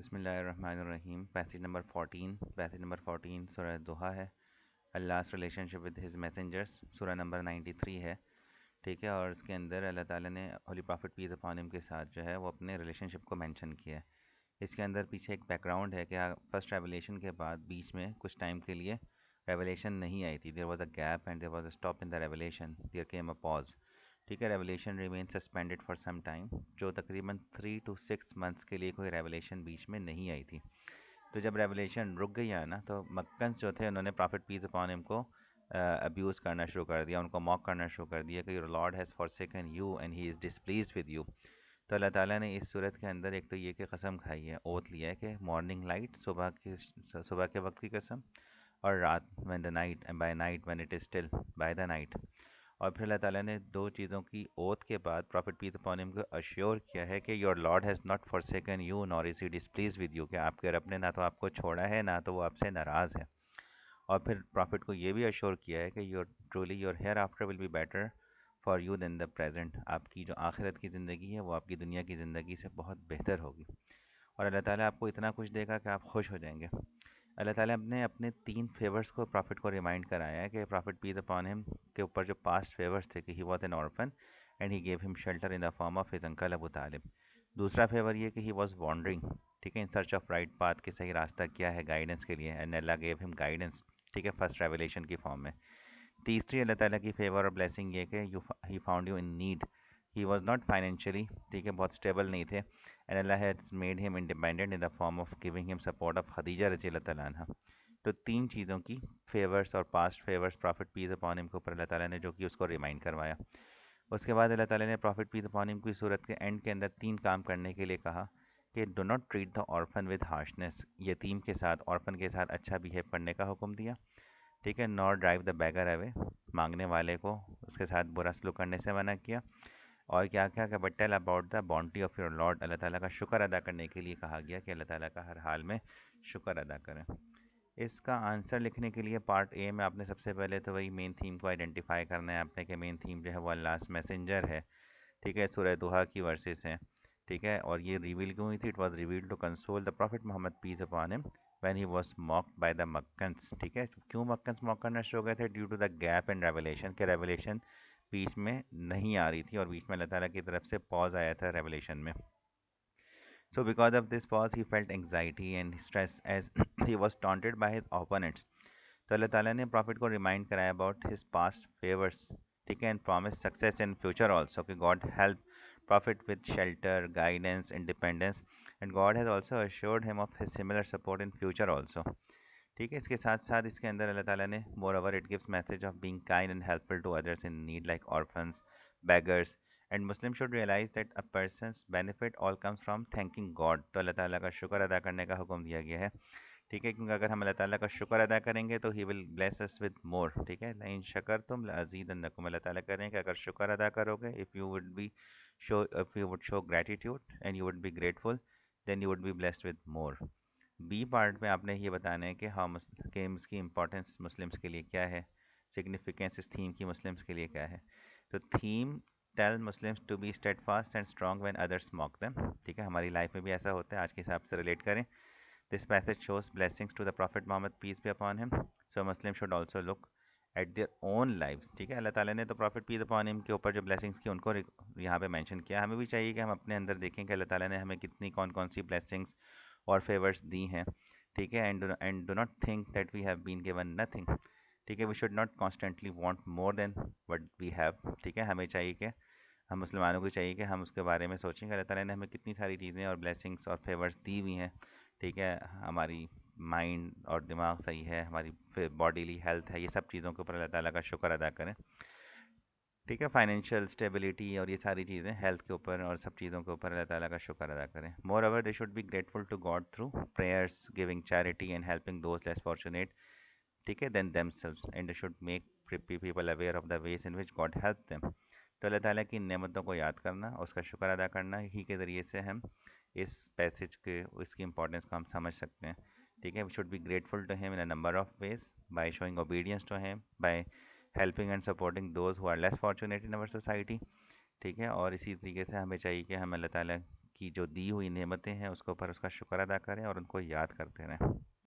بسم اللہ الرحمن الرحیم۔ پیسج نمبر 14 سورہ دوحہ ہے۔ Allah's relationship with his messengers، سورہ نمبر 93 ہے، ٹھیک ہے۔ اور اس کے اندر اللہ تعالیٰ نے ہولی پرافٹ پیس اپان ہم کے ساتھ جو ہے وہ اپنے ریلیشن شپ کو مینشن کیا ہے۔ اس کے اندر پیچھے ایک بیک گراؤنڈ ہے کہ فرسٹ ریولیشن کے بعد بیچ میں کچھ ٹائم کے لیے ریولیشن نہیں آئی تھی۔ There was a gap and there was a stop in the revelation, there came a pause, ٹھیک ہے۔ Revelation remain suspended for some time, جو تقریباً 3 to 6 months کے لیے کوئی ریولیشن بیچ میں نہیں آئی تھی۔ تو جب ریولیشن رک گئی ہے نا، تو مکنس جو تھے انہوں نے پرافٹ پیس اپان ہم کو ابیوز کرنا شروع کر دیا، ان کو موک کرنا شروع کر دیا کہ your Lord has forsaken you and he is displeased with you. تو اللہ تعالیٰ نے اس صورت کے اندر ایک تو یہ کہ قسم کھائی ہے، اوتھ لیا ہے کہ مارننگ لائٹ، صبح کے وقت کی قسم، اور رات when the night and by night when it is still by the night۔ اور پھر اللہ تعالیٰ نے دو چیزوں کی اوتھ کے بعد پرافٹ پیس اپان ہم کو اشیور کیا ہے کہ your Lord has not forsaken you nor is he displeased with you, کہ آپ کے رب نے نہ تو آپ کو چھوڑا ہے نہ تو وہ آپ سے ناراض ہے۔ اور پھر پرافٹ کو یہ بھی اشور کیا ہے کہ your hereafter will be better for you than the present, آپ کی جو آخرت کی زندگی ہے وہ آپ کی دنیا کی زندگی سے بہت بہتر ہوگی، اور اللہ تعالیٰ آپ کو اتنا کچھ دے گا کہ آپ خوش ہو جائیں گے۔ اللہ تعالیٰ نے اپنے 3 فیورز کو پرافٹ کو ریمائنڈ کرایا ہے کہ پرافٹ پیس اپان ہم کے اوپر جو پاسٹ فیورز تھے کہ he was an orphan and he gave him shelter in the form of his uncle Abu Talib. دوسرا فیور یہ کہ ہی واز وانڈرنگ، ٹھیک ہے، in search of right path, کہ صحیح راستہ کیا ہے، گائیڈنس کے لیے، اینڈ اللہ گیو ہم گائیڈنس، ٹھیک ہے، فرسٹ ریولیشن کی فارم میں۔ تیسری اللہ تعالیٰ کی فیور اور بلیسنگ یہ کہ he found you in need, he was not financially, ٹھیک ہے، بہت اسٹیبل نہیں تھے، اینڈ اللہ ہیز میڈ ہم independent in the form of giving ہم سپورٹ آف خدیجہ رضی اللہ تعالیٰ عنہ۔ تو 3 چیزوں کی فیورس اور پاسٹ فیورس پرافٹ پیس اپان ہم کے اوپر اللہ تعالیٰ نے جو کہ اس کو ریمائنڈ کروایا۔ اس کے بعد اللہ تعالیٰ نے پرافٹ پیس اپان ہم کی صورت کے اینڈ کے اندر 3 کام کرنے کے لیے کہا کہ do not treat the orphan with harshness, یتیم کے ساتھ، آرفن کے ساتھ اچھا بیہیو کرنے کا حکم دیا، ٹھیک ہے، نور ڈرائیو دا بیگر اوے، مانگنے والے کو اس کے ساتھ برا سلوک کرنے سے منع کیا، اور کیا کیا کہ but tell about the bounty of your Lord, اللہ تعالیٰ کا شکر ادا کرنے کے لیے کہا گیا کہ اللہ تعالیٰ کا ہر حال میں شکر ادا کریں۔ اس کا آنسر لکھنے کے لیے پارٹ اے میں آپ نے سب سے پہلے تو وہی مین تھیم کو آئیڈینٹیفائی کرنا ہے آپ نے کہ مین تھیم جو ہے وہ اللہ میسنجر ہے، ٹھیک ہے، سورہ دوحہ کی ورسز ہیں، ٹھیک ہے، اور یہ ریویل کیوں ہوئی تھی؟ It was reveal to console the prophet Muhammad peace upon him when he was mocked by the Meccans, ٹھیک ہے۔ کیوں مکنس موک کرنا شروع ہو گئے تھے؟ Due to the gap in revelation, کہ ریولیشن بیچ میں نہیں آ رہی تھی اور بیچ میں اللہ تعالیٰ کی طرف سے پاز آیا تھا ریولیشن میں۔ So because of this pause, he felt anxiety and stress as he was taunted by his opponents۔ تو اللہ تعالیٰ نے پرافٹ کو ریمائنڈ کرایا اباؤٹ ہز پاسٹ فیورس، ٹھیک ہے، and promise success in future also, کہ God help prophet with shelter, guidance, independence, and God has also assured him of his similar support in future also, ٹھیک ہے۔ اس کے ساتھ ساتھ اس کے اندر اللہ تعالیٰ نے moreover it gives message of being kind and helpful to others in need like orphans, beggars, and Muslim should realise that a person's benefit all comes from thanking God. تو اللہ تعالیٰ کا شکر ادا کرنے کا حکم دیا گیا ہے، ٹھیک ہے، کیونکہ اگر ہم اللہ تعالیٰ کا شکر ادا کریں گے تو ہی ول بلیس اس ود مور، ٹھیک ہے، لئن شکرتم لازیدنکم، اللہ تعالیٰ کریں کہ اگر شکر ادا کرو گے، if you would show gratitude and you would be grateful then you would be blessed with more۔ B part میں آپ نے یہ بتانا ہے کہ کہ اس کی امپورٹنس مسلمس کے لیے کیا ہے، سگنیفیکنس اس تھیم کی مسلمس کے لیے کیا ہے۔ تو theme tell Muslims to be steadfast and strong when others mock them, ٹھیک ہے، ہماری لائف میں بھی ایسا ہوتا ہے، آج کے حساب سے ریلیٹ کریں۔ This passage shows blessings to the prophet Muhammad peace be upon him, so Muslim should also look at their own life, ٹھیک ہے۔ اللہ تعالیٰ نے تو پرافٹ پیس اپان ہم کے اوپر جو بلیسنگس کی ان کو یہاں پہ مینشن کیا، ہمیں بھی چاہیے کہ ہم اپنے اندر دیکھیں کہ اللہ تعالیٰ نے ہمیں کتنی کون کون سی بلیسنگس اور فیورس دی ہیں، ٹھیک ہے، and do not think that we have been given nothing, ٹھیک ہے، we should not constantly want more than what we have, ٹھیک ہے، ہمیں چاہیے کہ ہم مسلمانوں کو چاہیے کہ ہم اس کے بارے میں سوچیں کہ اللہ تعالیٰ نے ہمیں کتنی ساری چیزیں اور بلیسنگس اور فیورس دی ہوئی ہیں، ٹھیک ہے، ہماری مائنڈ اور دماغ صحیح ہے، ہماری باڈیلی ہیلتھ ہے، یہ سب چیزوں کے اوپر اللہ تعالیٰ کا شکر ادا کریں، ٹھیک ہے، فائنینشیل اسٹیبلٹی اور یہ ساری چیزیں ہیلتھ کے اوپر اور سب چیزوں کے اوپر اللہ تعالیٰ کا شکر ادا کریں۔ Moreover they should be grateful to God through prayers, giving charity and helping those less fortunate, ٹھیک ہے، than themselves, and they should make people aware of the ways in which God help them. تو اللہ تعالیٰ کی نعمتوں کو یاد کرنا، اس کا شکر ادا کرنا ہی کے ذریعے سے ہم اس پیسج کے اس کی امپورٹنس کو ہم سمجھ سکتے ہیں، ٹھیک ہے۔ We should be grateful to him in a number of ways, by showing obedience to him, by helping and supporting those who are less fortunate in our society, ٹھیک ہے، اور اسی طریقے سے ہمیں چاہیے کہ ہم اللہ تعالیٰ کی جو دی ہوئی نعمتیں ہیں اس کے اوپر اس کا شکر ادا کریں اور ان کو یاد کرتے رہیں۔